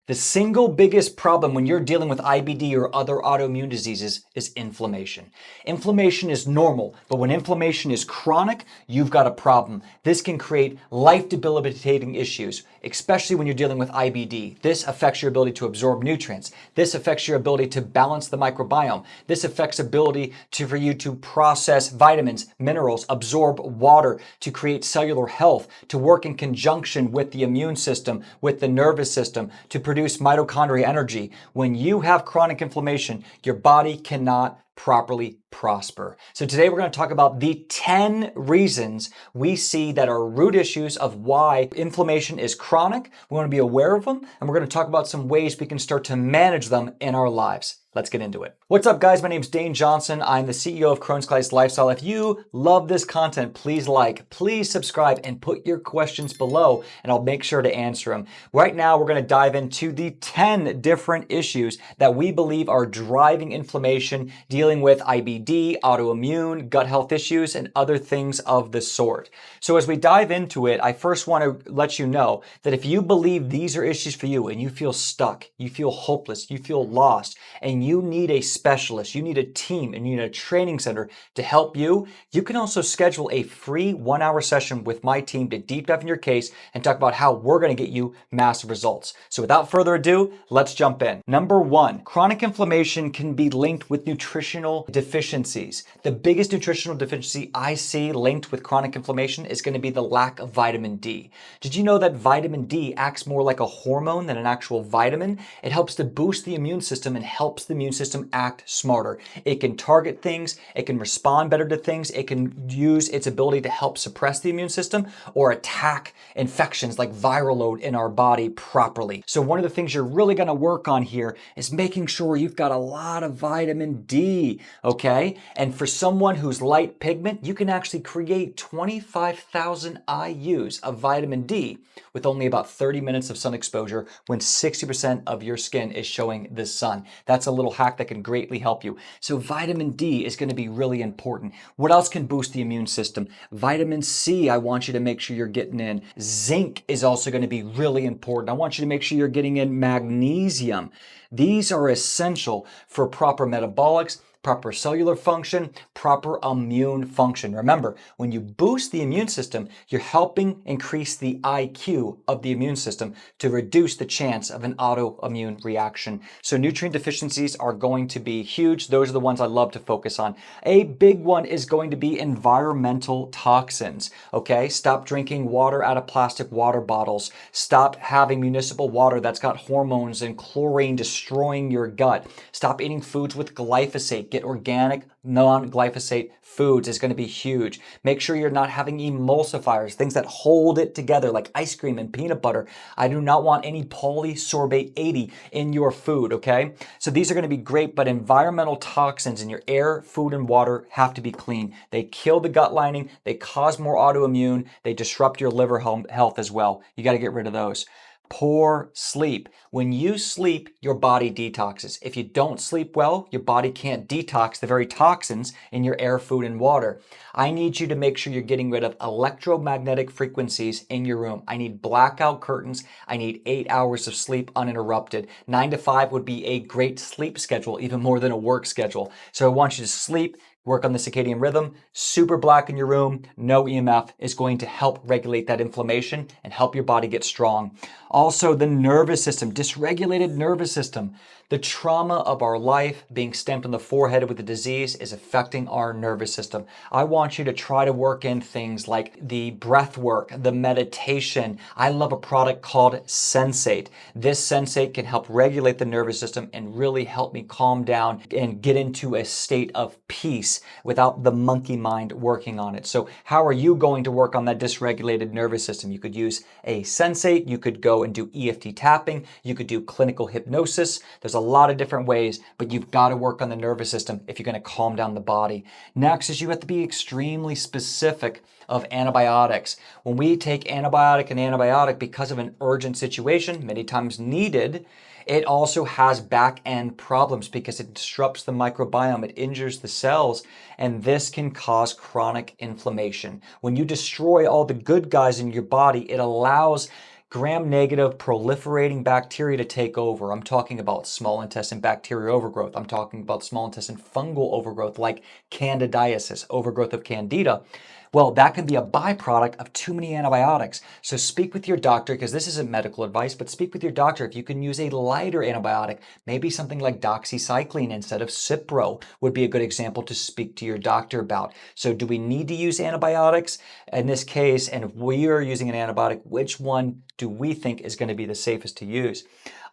The single biggest problem when you're dealing with IBD or other autoimmune diseases is inflammation. Inflammation is normal, but when inflammation is chronic, you've got a problem. This can create life-debilitating issues, especially when you're dealing with IBD. This affects your ability to absorb nutrients. This affects your ability to balance the microbiome. This affects ability for you to process vitamins, minerals, absorb water, to create cellular health, to work in conjunction with the immune system, with the nervous system, to produce mitochondrial energy. When you have chronic inflammation, your body cannot properly prosper. So today we're going to talk about the 10 reasons we see that are root issues of why inflammation is chronic. We want to be aware of them, and we're going to talk about some ways we can start to manage them in our lives. Let's get into it. What's up, guys? My name is Dane Johnson. I'm the CEO of Crohn's Colitis Lifestyle. If you love this content, please like, please subscribe, and put your questions below, and I'll make sure to answer them. Right now, we're going to dive into the 10 different issues that we believe are driving inflammation, dealing with IBD, autoimmune, gut health issues, and other things of the sort. So as we dive into it, I first want to let you know that if you believe these are issues for you and you feel stuck, you feel hopeless, you feel lost, and you need a specialist, you need a team, and you need a training center to help you, you can also schedule a free 1-hour session with my team to deep dive in your case and talk about how we're going to get you massive results. So without further ado, let's jump in. Number 1, chronic inflammation can be linked with nutritional deficiencies. The biggest nutritional deficiency I see linked with chronic inflammation is going to be the lack of vitamin D. Did you know that vitamin D acts more like a hormone than an actual vitamin? It helps to boost the immune system and helps the immune system act smarter. It can target things, it can respond better to things, it can use its ability to help suppress the immune system or attack infections like viral load in our body properly. So one of the things you're really going to work on here is making sure you've got a lot of vitamin D, okay? And for someone who's light pigment, you can actually create 25,000 IUs of vitamin D with only about 30 minutes of sun exposure when 60% of your skin is showing the sun. That's a little hack that can greatly help you. So vitamin D is going to be really important. What else can boost the immune system? Vitamin C, I want you to make sure you're getting in. Zinc is also going to be really important. I want you to make sure you're getting in magnesium. These are essential for proper metabolics, proper cellular function, proper immune function. Remember, when you boost the immune system, you're helping increase the IQ of the immune system to reduce the chance of an autoimmune reaction. So nutrient deficiencies are going to be huge. Those are the ones I love to focus on. A big one is going to be environmental toxins. Okay, stop drinking water out of plastic water bottles. Stop having municipal water that's got hormones and chlorine destroying your gut. Stop eating foods with glyphosate. Get organic, non-glyphosate foods is going to be huge. Make sure you're not having emulsifiers, things that hold it together like ice cream and peanut butter. I do not want any polysorbate 80 in your food, okay? So these are going to be great, but environmental toxins in your air, food, and water have to be clean. They kill the gut lining, they cause more autoimmune, they disrupt your liver health as well. You got to get rid of those. Poor sleep. When you sleep, your body detoxes. If you don't sleep well, your body can't detox the very toxins in your air, food, and water. I need you to make sure you're getting rid of electromagnetic frequencies in your room. I need blackout curtains. I need 8 hours of sleep uninterrupted. 9 to 5 would be a great sleep schedule, even more than a work schedule. So I want you to sleep, work on the circadian rhythm. Super black in your room, no EMF is going to help regulate that inflammation and help your body get strong. Also, the nervous system, dysregulated nervous system. The trauma of our life being stamped on the forehead with a disease is affecting our nervous system. I want you to try to work in things like the breath work, the meditation. I love a product called Sensate. This Sensate can help regulate the nervous system and really help me calm down and get into a state of peace without the monkey mind working on it. So how are you going to work on that dysregulated nervous system? You could use a Sensate, you could go and do EFT tapping, you could do clinical hypnosis. There's a lot of different ways, but you've got to work on the nervous system if you're going to calm down the body. Next is you have to be extremely specific of antibiotics. When we take antibiotic because of an urgent situation, many times needed, it also has back-end problems because it disrupts the microbiome, it injures the cells, and this can cause chronic inflammation. When you destroy all the good guys in your body, it allows gram-negative proliferating bacteria to take over. I'm talking about small intestine bacteria overgrowth. I'm talking about small intestine fungal overgrowth like candidiasis, overgrowth of candida. Well, that can be a byproduct of too many antibiotics. So speak with your doctor, because this isn't medical advice, but speak with your doctor if you can use a lighter antibiotic. Maybe something like doxycycline instead of Cipro would be a good example to speak to your doctor about. So do we need to use antibiotics in this case? And if we are using an antibiotic, which one do we think is going to be the safest to use?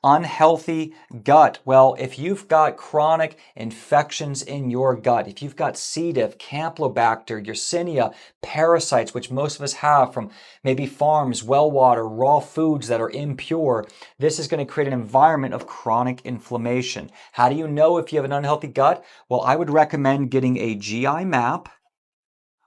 Unhealthy gut. Well, if you've got chronic infections in your gut, if you've got C. diff, Campylobacter, Yersinia, parasites, which most of us have from maybe farms, well water, raw foods that are impure, this is going to create an environment of chronic inflammation. How do you know if you have an unhealthy gut? Well, I would recommend getting a GI map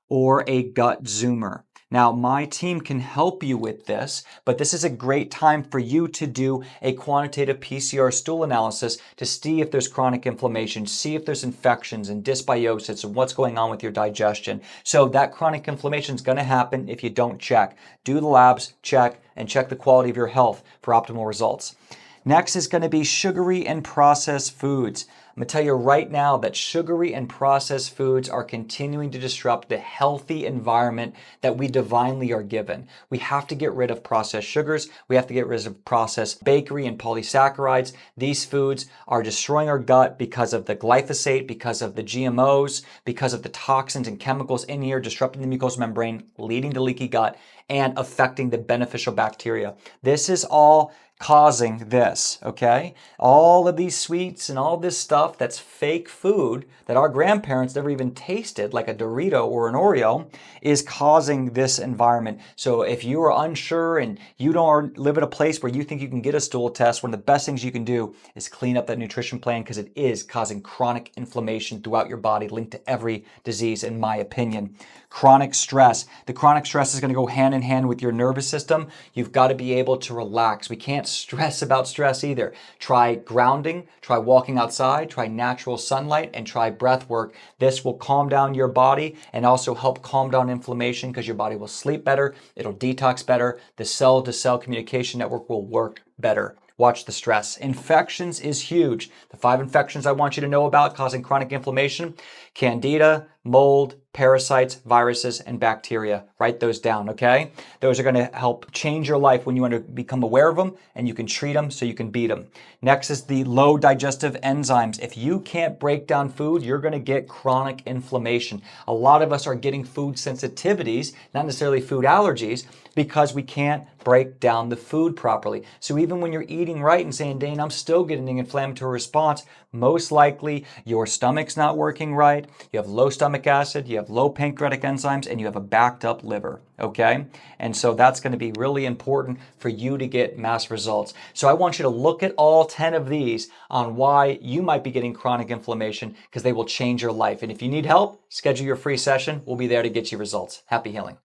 or a gut zoomer. Now, my team can help you with this, but this is a great time for you to do a quantitative PCR stool analysis to see if there's chronic inflammation, see if there's infections and dysbiosis and what's going on with your digestion. So that chronic inflammation is going to happen if you don't check. Do the labs, check, and check the quality of your health for optimal results. Next is going to be sugary and processed foods. I'm going to tell you right now that sugary and processed foods are continuing to disrupt the healthy environment that we divinely are given. We have to get rid of processed sugars. We have to get rid of processed bakery and polysaccharides. These foods are destroying our gut because of the glyphosate, because of the GMOs, because of the toxins and chemicals in here, disrupting the mucosal membrane, leading to leaky gut, and affecting the beneficial bacteria. This is all causing this, okay? All of these sweets and all this stuff that's fake food that our grandparents never even tasted, like a Dorito or an Oreo, is causing this environment. So if you are unsure and you don't live at a place where you think you can get a stool test, one of the best things you can do is clean up that nutrition plan, because it is causing chronic inflammation throughout your body, linked to every disease, in my opinion. Chronic stress. The chronic stress is going to go hand in hand with your nervous system. You've got to be able to relax. We can't stress about stress either. Try grounding, try walking outside, try natural sunlight, and try breath work. This will calm down your body and also help calm down inflammation, because your body will sleep better, it'll detox better, the cell-to-cell communication network will work better. Watch the stress. Infections is huge. The 5 infections I want you to know about causing chronic inflammation: candida, mold, parasites, viruses, and bacteria. Write those down, okay? Those are going to help change your life when you want to become aware of them, and you can treat them so you can beat them. Next is the low digestive enzymes. If you can't break down food, you're going to get chronic inflammation. A lot of us are getting food sensitivities, not necessarily food allergies, because we can't break down the food properly. So even when you're eating right and saying, Dane, I'm still getting an inflammatory response, most likely your stomach's not working right, you have low stomach acid, you have low pancreatic enzymes, and you have a backed up liver, okay? And so that's going to be really important for you to get mass results. So I want you to look at all 10 of these on why you might be getting chronic inflammation, because they will change your life. And if you need help, schedule your free session. We'll be there to get you results. Happy healing.